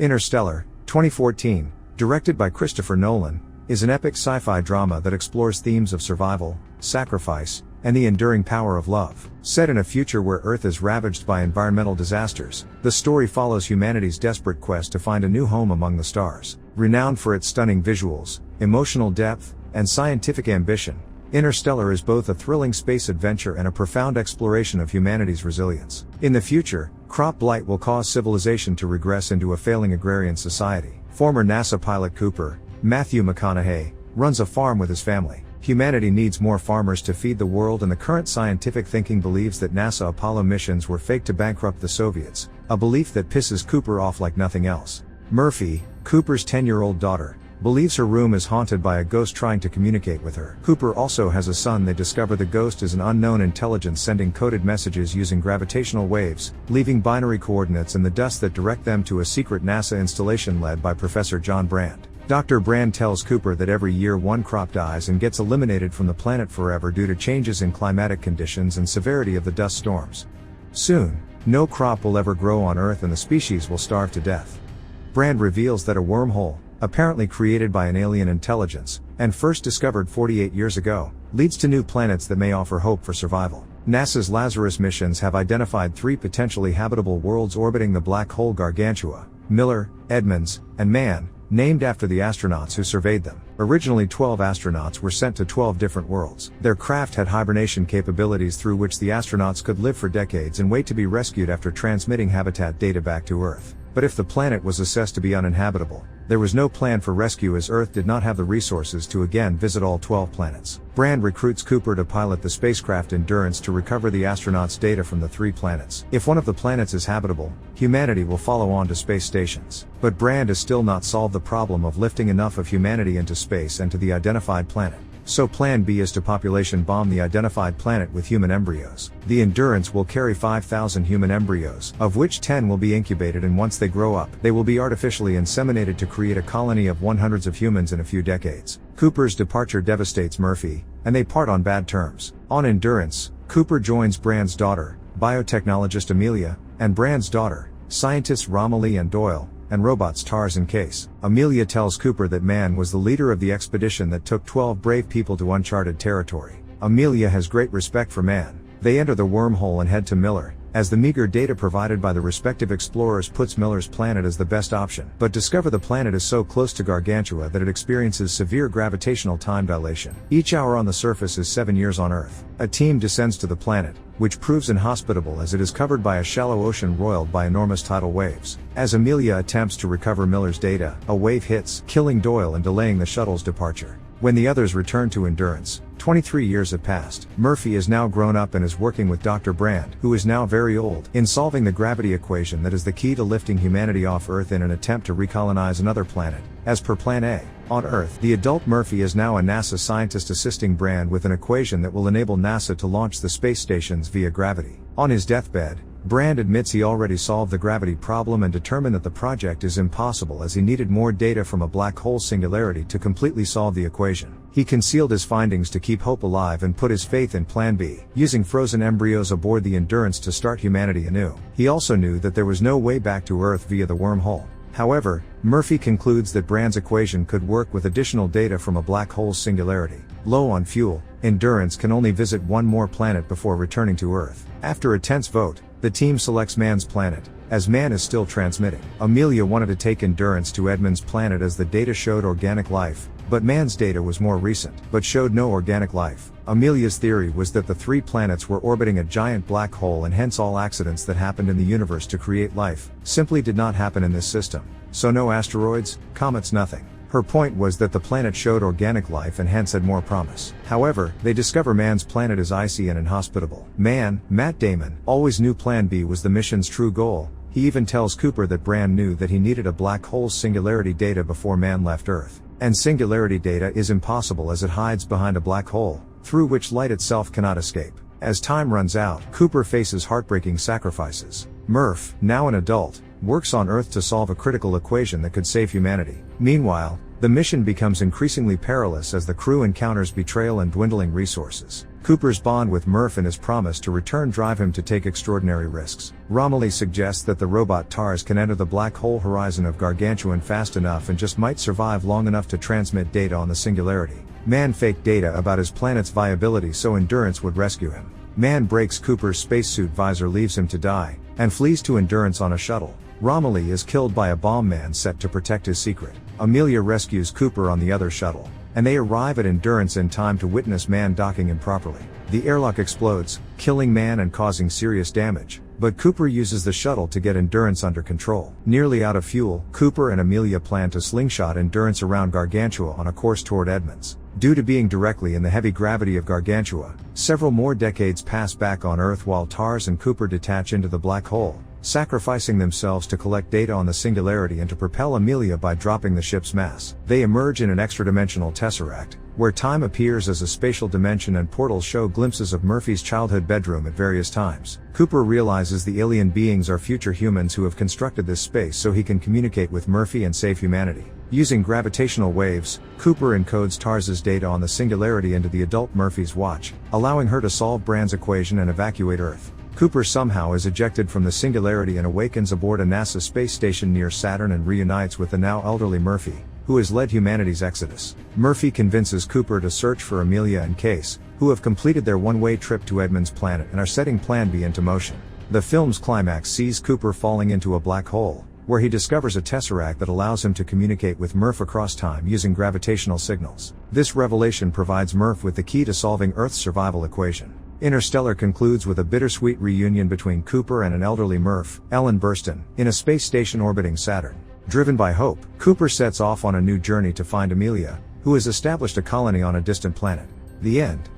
Interstellar, 2014, directed by Christopher Nolan, is an epic sci-fi drama that explores themes of survival, sacrifice, and the enduring power of love. Set in a future where Earth is ravaged by environmental disasters, the story follows humanity's desperate quest to find a new home among the stars. Renowned for its stunning visuals, emotional depth, and scientific ambition, Interstellar is both a thrilling space adventure and a profound exploration of humanity's resilience. In the future, crop blight will cause civilization to regress into a failing agrarian society. Former NASA pilot Cooper, Matthew McConaughey, runs a farm with his family. Humanity needs more farmers to feed the world, and the current scientific thinking believes that NASA Apollo missions were faked to bankrupt the Soviets, a belief that pisses Cooper off like nothing else. Murphy, Cooper's 10-year-old daughter, believes her room is haunted by a ghost trying to communicate with her. Cooper also has a son. They discover the ghost is an unknown intelligence sending coded messages using gravitational waves, leaving binary coordinates in the dust that direct them to a secret NASA installation led by Professor John Brand. Dr. Brand tells Cooper that every year one crop dies and gets eliminated from the planet forever due to changes in climatic conditions and severity of the dust storms. Soon, no crop will ever grow on Earth and the species will starve to death. Brand reveals that a wormhole, apparently created by an alien intelligence, and first discovered 48 years ago, leads to new planets that may offer hope for survival. NASA's Lazarus missions have identified 3 potentially habitable worlds orbiting the black hole Gargantua: Miller, Edmonds, and Man, named after the astronauts who surveyed them. Originally 12 astronauts were sent to 12 different worlds. Their craft had hibernation capabilities through which the astronauts could live for decades and wait to be rescued after transmitting habitat data back to Earth. But if the planet was assessed to be uninhabitable, there was no plan for rescue as Earth did not have the resources to again visit all 12 planets. Brand recruits Cooper to pilot the spacecraft Endurance to recover the astronauts' data from the 3 planets. If one of the planets is habitable, humanity will follow on to space stations. But Brand has still not solved the problem of lifting enough of humanity into space and to the identified planet. So Plan B is to population bomb the identified planet with human embryos. The Endurance will carry 5,000 human embryos, of which 10 will be incubated, and once they grow up, they will be artificially inseminated to create a colony of hundreds of humans in a few decades. Cooper's departure devastates Murphy, and they part on bad terms. On Endurance, Cooper joins Brand's daughter, biotechnologist Amelia, and Brand's daughter, scientists Romilly and Doyle, and robots Tars and Case. Amelia tells Cooper that Man was the leader of the expedition that took 12 brave people to uncharted territory. Amelia has great respect for Man. They enter the wormhole and head to Miller, as the meager data provided by the respective explorers puts Miller's planet as the best option, but discover the planet is so close to Gargantua that it experiences severe gravitational time dilation. Each hour on the surface is 7 years on Earth. A team descends to the planet, which proves inhospitable as it is covered by a shallow ocean roiled by enormous tidal waves. As Amelia attempts to recover Miller's data, a wave hits, killing Doyle and delaying the shuttle's departure. When the others return to Endurance, 23 years have passed. Murphy is now grown up and is working with Dr. Brand, who is now very old, in solving the gravity equation that is the key to lifting humanity off Earth in an attempt to recolonize another planet. As per Plan A, on Earth, the adult Murphy is now a NASA scientist assisting Brand with an equation that will enable NASA to launch the space stations via gravity. On his deathbed, Brand admits he already solved the gravity problem and determined that the project is impossible as he needed more data from a black hole singularity to completely solve the equation. He concealed his findings to keep hope alive and put his faith in Plan B, using frozen embryos aboard the Endurance to start humanity anew. He also knew that there was no way back to Earth via the wormhole. However, Murphy concludes that Brand's equation could work with additional data from a black hole's singularity. Low on fuel, Endurance can only visit one more planet before returning to Earth. After a tense vote, the team selects Man's planet, as Man is still transmitting. Amelia wanted to take Endurance to Edmund's planet as the data showed organic life, but Man's data was more recent, but showed no organic life. Amelia's theory was that the 3 planets were orbiting a giant black hole, and hence all accidents that happened in the universe to create life simply did not happen in this system. So no asteroids, comets, nothing. Her point was that the planet showed organic life and hence had more promise. However, they discover Man's planet is icy and inhospitable. Man, Matt Damon, always knew Plan B was the mission's true goal. He even tells Cooper that Brand knew that he needed a black hole's singularity data before Man left Earth. And singularity data is impossible as it hides behind a black hole, through which light itself cannot escape. As time runs out, Cooper faces heartbreaking sacrifices. Murph, now an adult, works on Earth to solve a critical equation that could save humanity. Meanwhile, The mission becomes increasingly perilous as the crew encounters betrayal and dwindling resources. Cooper's bond with Murph and his promise to return drive him to take extraordinary risks. Romilly suggests that the robot TARS can enter the black hole horizon of Gargantuan fast enough and just might survive long enough to transmit data on the singularity. Man faked data about his planet's viability so Endurance would rescue him. Man breaks Cooper's spacesuit visor, leaves him to die, and flees to Endurance on a shuttle. Romilly is killed by a bomb man set to protect his secret. Amelia rescues Cooper on the other shuttle, and they arrive at Endurance in time to witness Man docking improperly. The airlock explodes, killing Man and causing serious damage, but Cooper uses the shuttle to get Endurance under control. Nearly out of fuel, Cooper and Amelia plan to slingshot Endurance around Gargantua on a course toward Edmonds. Due to being directly in the heavy gravity of Gargantua, several more decades pass back on Earth while TARS and Cooper detach into the black hole, sacrificing themselves to collect data on the singularity and to propel Amelia by dropping the ship's mass. They emerge in an extra-dimensional tesseract, where time appears as a spatial dimension and portals show glimpses of Murphy's childhood bedroom at various times. Cooper realizes the alien beings are future humans who have constructed this space so he can communicate with Murphy and save humanity. Using gravitational waves, Cooper encodes TARS's data on the singularity into the adult Murphy's watch, allowing her to solve Brand's equation and evacuate Earth. Cooper somehow is ejected from the singularity and awakens aboard a NASA space station near Saturn and reunites with the now elderly Murphy, who has led humanity's exodus. Murphy convinces Cooper to search for Amelia and Case, who have completed their one-way trip to Edmonds' planet and are setting Plan B into motion. The film's climax sees Cooper falling into a black hole, where he discovers a tesseract that allows him to communicate with Murph across time using gravitational signals. This revelation provides Murph with the key to solving Earth's survival equation. Interstellar concludes with a bittersweet reunion between Cooper and an elderly Murph, Ellen Burstyn, in a space station orbiting Saturn. Driven by hope, Cooper sets off on a new journey to find Amelia, who has established a colony on a distant planet. The end.